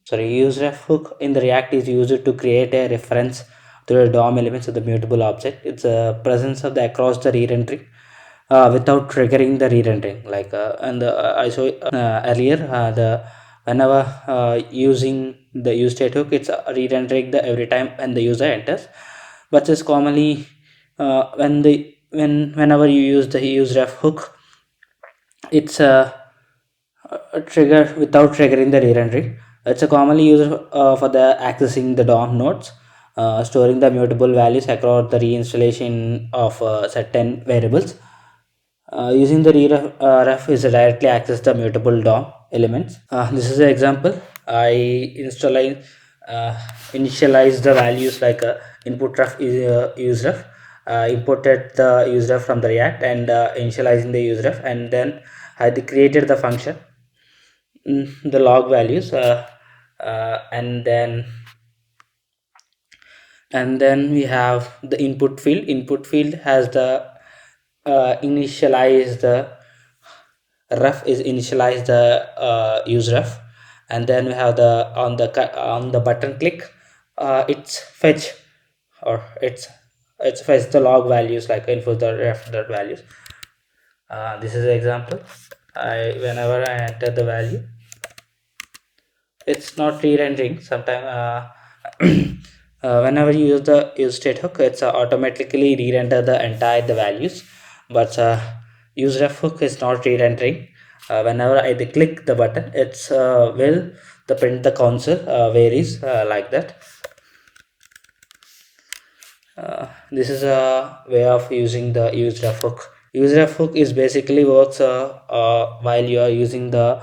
sorry, useRef hook in the React is used to create a reference to the DOM elements of the mutable object. It's a presence of the across the re-rendering without triggering the re-rendering. Like and I saw earlier, the whenever using the useState hook, it's re-rendering the every time when the user enters, but is commonly whenever you use the useRef hook, it's a trigger without triggering the re-rendering. It's a commonly used for the accessing the DOM nodes, storing the mutable values across the reinstallation of certain variables. Using the ref is to directly access the mutable DOM elements. This is an example. I uh, initialize the values like input ref is useref. Imported the useref from the React and initializing the useref, and then I created the function, the log values, and then we have the input field has the initialize the ref is initialize the useref, and then we have the on the button click, it's fetch, or it's fetch the log values like info the ref dot values. This is the example. I Whenever I enter the value, it's not re-rendering sometime. Whenever you use the use state hook, it's automatically re-render the entire the values, but use ref hook is not re-rendering. Whenever I click the button, it's will the print the console varies like that. This is a way of using the useRef hook. UseRef hook is basically works while you are using the